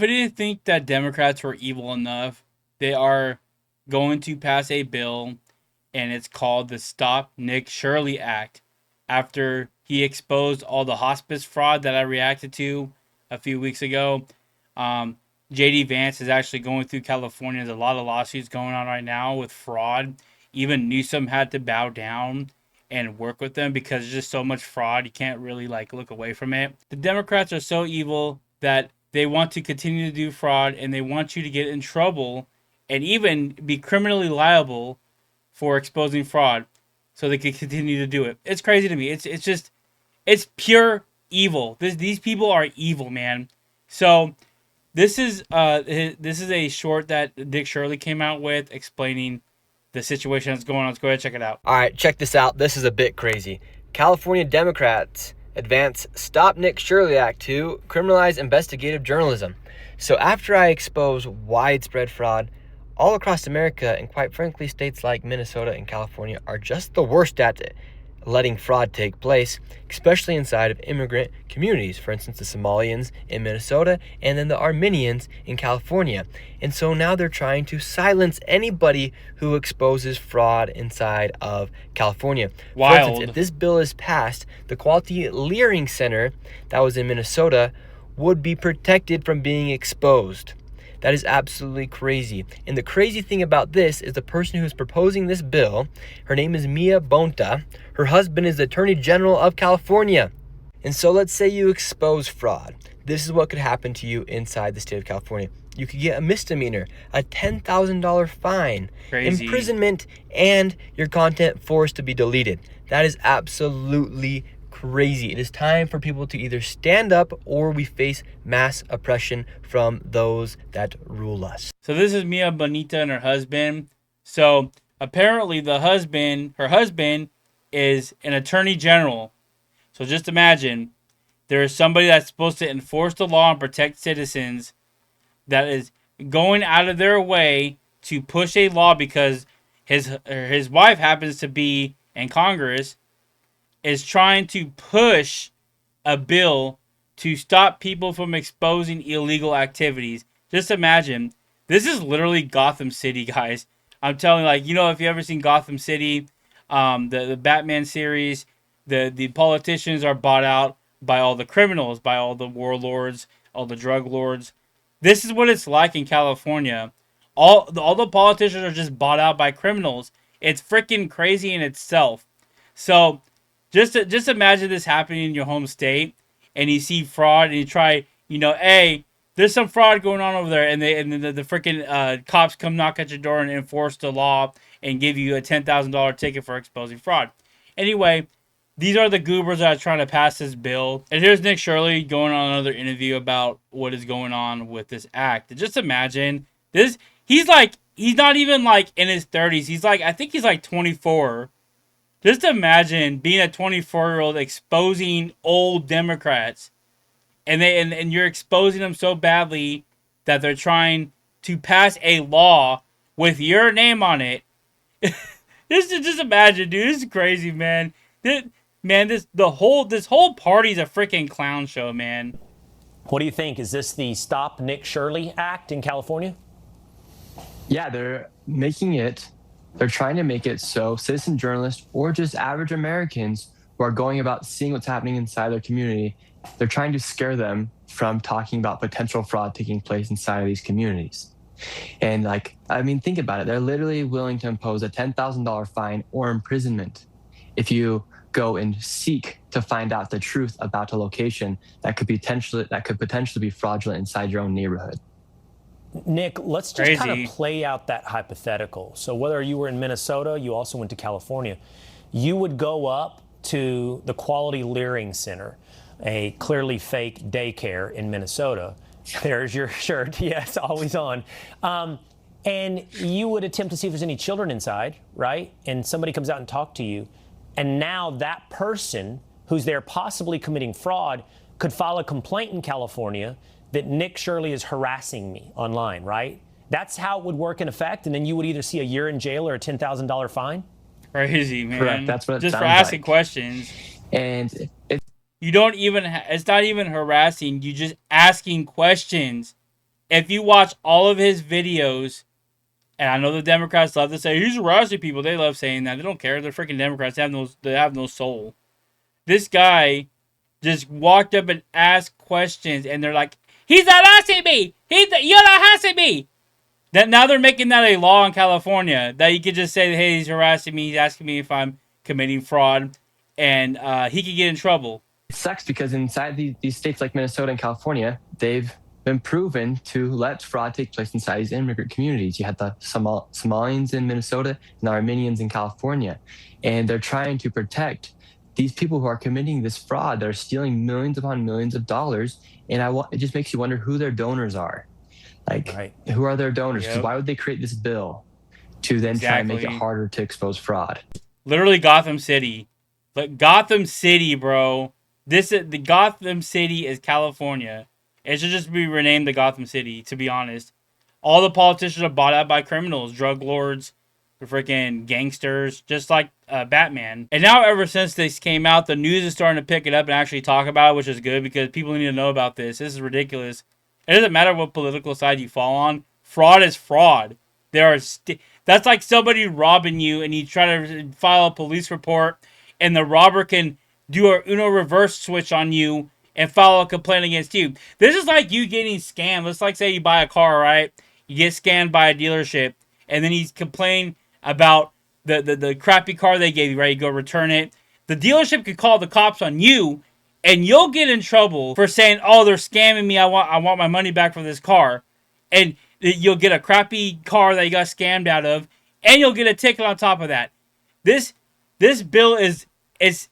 If I didn't think that Democrats were evil enough, they are going to pass a bill, and it's called the Stop Nick Shirley Act. After he exposed all the hospice fraud that I reacted to a few weeks ago, um, JD Vance is actually going through California. There's a lot of lawsuits going on right now with fraud. Even Newsom had to bow down and work with them because there's just so much fraud. You can't really like look away from it. The Democrats are so evil that they want to continue to do fraud and they want you to get in trouble and even be criminally liable for exposing fraud so they can continue to do it. It's crazy to me. It's just it's pure evil. These people are evil, man. So this is a short that Dick Shirley came out with explaining the situation that's going on. Let's go ahead and check it out. All right, check this out. This is a bit crazy. California Democrats advance Stop Nick Shirley Act to criminalize investigative journalism. So after I expose widespread fraud all across America, and quite frankly, states like Minnesota and California are just the worst at it, letting fraud take place, especially inside of immigrant communities. For instance, the Somalians in Minnesota and then the Armenians in California. And so now they're trying to silence anybody who exposes fraud inside of California. Wild. For instance, if this bill is passed, the Quality Leering Center that was in Minnesota would be protected from being exposed. That is absolutely crazy. And the crazy thing about this is the person who's proposing this bill, her name is Mia Bonta. Her husband is the Attorney General of California. And so let's say you expose fraud. This is what could happen to you inside the state of California. You could get a misdemeanor, a $10,000 fine, Crazy. imprisonment, and your content forced to be deleted. That is absolutely crazy. It is time for people to either stand up or we face mass oppression from those that rule us. So this is Mia Bonita and her husband. So apparently her husband is an attorney general. So just imagine there is somebody that's supposed to enforce the law and protect citizens that is going out of their way to push a law because his wife happens to be in Congress, is trying to push a bill to stop people from exposing illegal activities. Just imagine. This is literally Gotham City, guys. I'm telling you, like, you know, if you ever seen Gotham City, the Batman series, the politicians are bought out by all the criminals, by all the warlords, all the drug lords. This is what it's like in California. All the politicians are just bought out by criminals. It's freaking crazy in itself. So just imagine this happening in your home state, and you see fraud, and you try, hey, there's some fraud going on over there, and the freaking cops come knock at your door and enforce the law and give you a $10,000 ticket for exposing fraud. Anyway, these are the goobers that are trying to pass this bill. And here's Nick Shirley going on another interview about what is going on with this act. Just imagine this. He's not even like in his 30s. I think he's like 24. Just imagine being a 24-year-old exposing old Democrats, and you're exposing them so badly that they're trying to pass a law with your name on it. Just imagine, dude. This is crazy, man. This whole party's a freaking clown show, man. What do you think? Is this the Stop Nick Shirley Act in California? Yeah, they're trying to make it so citizen journalists or just average Americans who are going about seeing what's happening inside their community, they're trying to scare them from talking about potential fraud taking place inside of these communities. And think about it. They're literally willing to impose a $10,000 fine or imprisonment if you go and seek to find out the truth about a location that could potentially be fraudulent inside your own neighborhood. Nick, let's just kind of play out that hypothetical. So whether you were in Minnesota, you also went to California, you would go up to the Quality Leering Center, a clearly fake daycare in Minnesota. There's your shirt. Yes, always on. And you would attempt to see if there's any children inside, right? And somebody comes out and talks to you. And now that person who's there possibly committing fraud could file a complaint in California that Nick Shirley is harassing me online, right? That's how it would work in effect. And then you would either see a year in jail or a $10,000 fine. Crazy, man. Correct. That's what it just sounds for asking like. questions. And you don't even. It's not even harassing. You just asking questions. if you watch all of his videos, and I know the Democrats love to say he's harassing people. They love saying that. They don't care. They're freaking Democrats. They have no soul. This guy just walked up and asked questions, and they're like, "He's harassing me. You're harassing me." That now they're making that a law in California that you could just say, "Hey, he's harassing me. He's asking me if I'm committing fraud," and he could get in trouble. It sucks because inside these states like Minnesota and California, they've been proven to let fraud take place inside these immigrant communities. You had the Somalians in Minnesota and the Armenians in California, and they're trying to protect these people who are committing this fraud. They're stealing millions upon millions of dollars, and it just makes you wonder who their donors are. Like, right. Who are their donors? Because why would they create this bill to then try and make it harder to expose fraud? Literally Gotham City. Like, Gotham City, bro. The Gotham City is California. It should just be renamed the Gotham City, to be honest. All the politicians are bought out by criminals, drug lords, the freaking gangsters, just like Batman. And now, ever since this came out, the news is starting to pick it up and actually talk about it, which is good because people need to know about this. This is ridiculous. It doesn't matter what political side you fall on. Fraud is fraud. That's like somebody robbing you and you try to file a police report and the robber can do a Uno reverse switch on you and file a complaint against you. This is like you getting scammed. Let's like say you buy a car, right? You get scammed by a dealership and then he's complaining about the crappy car they gave you, right? You go return it. The dealership could call the cops on you and you'll get in trouble for saying, "Oh, they're scamming me. I want my money back for this car." And you'll get a crappy car that you got scammed out of, and you'll get a ticket on top of that. This bill is it's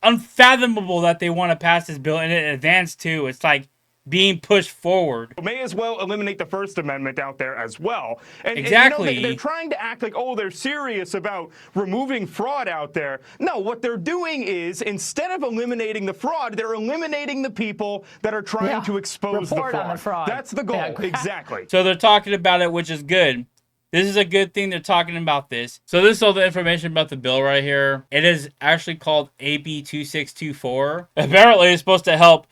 unfathomable that they want to pass this bill and it advanced too. It's like being pushed forward. May as well eliminate the First Amendment out there as well. And, exactly. And, they're trying to act like, oh, they're serious about removing fraud out there. No, what they're doing is, instead of eliminating the fraud, they're eliminating the people that are trying to expose the fraud. That's the goal. Yeah, exactly. So they're talking about it, which is good. This is a good thing they're talking about this. So this is all the information about the bill right here. It is actually called AB 2624. Apparently it's supposed to help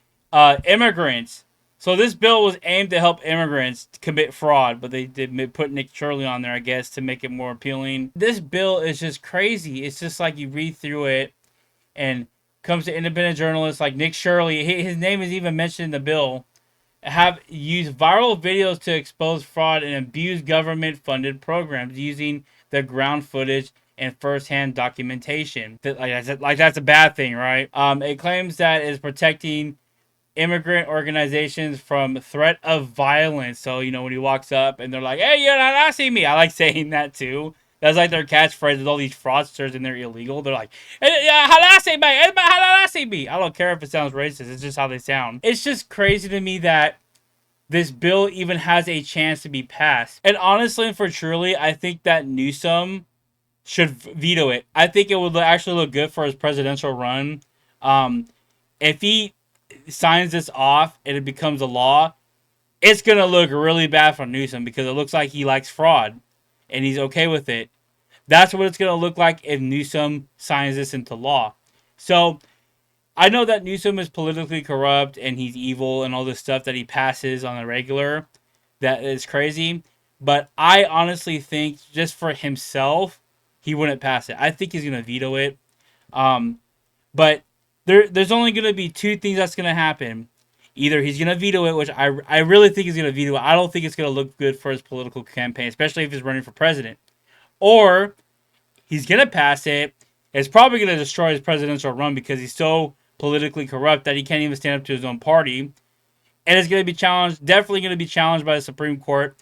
immigrants. So this bill was aimed to help immigrants commit fraud, but they did put Nick Shirley on there, I guess, to make it more appealing. This bill is just crazy. It's just like you read through it and comes to independent journalists like Nick Shirley. His name is even mentioned in the bill. Have used viral videos to expose fraud and abuse government-funded programs using the ground footage and first-hand documentation. Like that's a bad thing, right? It claims that it is protecting immigrant organizations from threat of violence. So, you know, when he walks up and they're like, "Hey, you're not asking me." I like saying that too. That's like their catchphrase with all these fraudsters and they're illegal. They're like, harassing me. Harassing me. I don't care if it sounds racist. It's just how they sound. It's just crazy to me that this bill even has a chance to be passed. And honestly, for truly, I think that Newsom should veto it. I think it would actually look good for his presidential run. If he signs this off and it becomes a law, it's going to look really bad for Newsom because it looks like he likes fraud and he's okay with it. That's what it's going to look like if Newsom signs this into law. So I know that Newsom is politically corrupt and he's evil and all this stuff that he passes on a regular. That is crazy. But I honestly think just for himself, he wouldn't pass it. I think he's going to veto it. But there's only going to be two things that's going to happen. Either he's going to veto it, which I really think he's going to veto it. I don't think it's going to look good for his political campaign, especially if he's running for president. Or he's going to pass it. It's probably going to destroy his presidential run because he's so politically corrupt that he can't even stand up to his own party. And it's going to be challenged, definitely going to be challenged by the Supreme Court.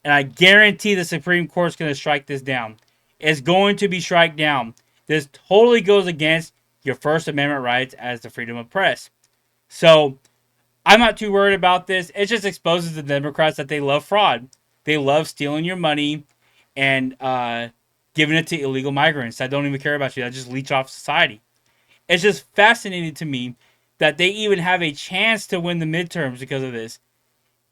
And I guarantee the Supreme Court's going to strike this down. It's going to be struck down. This totally goes against your First Amendment rights as the freedom of press. So I'm not too worried about this. It just exposes the Democrats that they love fraud. They love stealing your money and giving it to illegal migrants that don't even care about you. That just leech off society. It's just fascinating to me that they even have a chance to win the midterms because of this.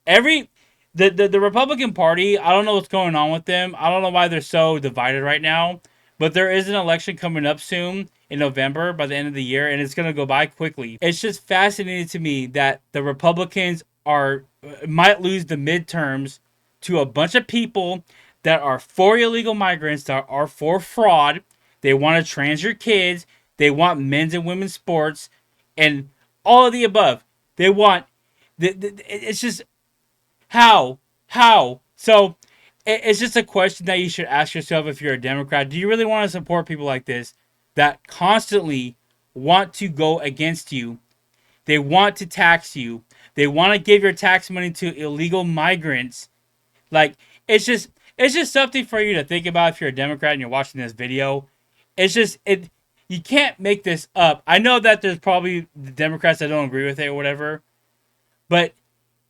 The Republican Party, I don't know what's going on with them. I don't know why they're so divided right now. But there is an election coming up soon in November by the end of the year, and it's going to go by quickly. It's just fascinating to me that the Republicans might lose the midterms to a bunch of people that are for illegal migrants, that are for fraud. They want to trans your kids. They want men's and women's sports, and all of the above. They want. It's just how so. It's just a question that you should ask yourself if you're a Democrat. Do you really want to support people like this that constantly want to go against you? They want to tax you. They want to give your tax money to illegal migrants. Like, it's just something for you to think about if you're a Democrat and you're watching this video. It's just you can't make this up. I know that there's probably the Democrats that don't agree with it or whatever, but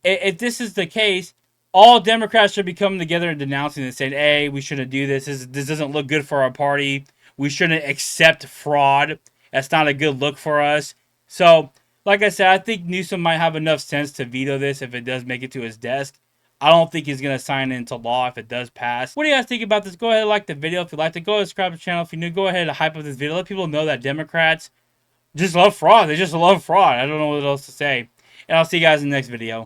if this is the case, all Democrats should be coming together and denouncing and saying, "Hey, we shouldn't do this. This doesn't look good for our party. We shouldn't accept fraud. That's not a good look for us." So, like I said, I think Newsom might have enough sense to veto this if it does make it to his desk. I don't think he's going to sign it into law if it does pass. What do you guys think about this? Go ahead and like the video if you liked it. Go ahead and subscribe to the channel if you're new. Go ahead and hype up this video. Let people know that Democrats just love fraud. They just love fraud. I don't know what else to say. And I'll see you guys in the next video.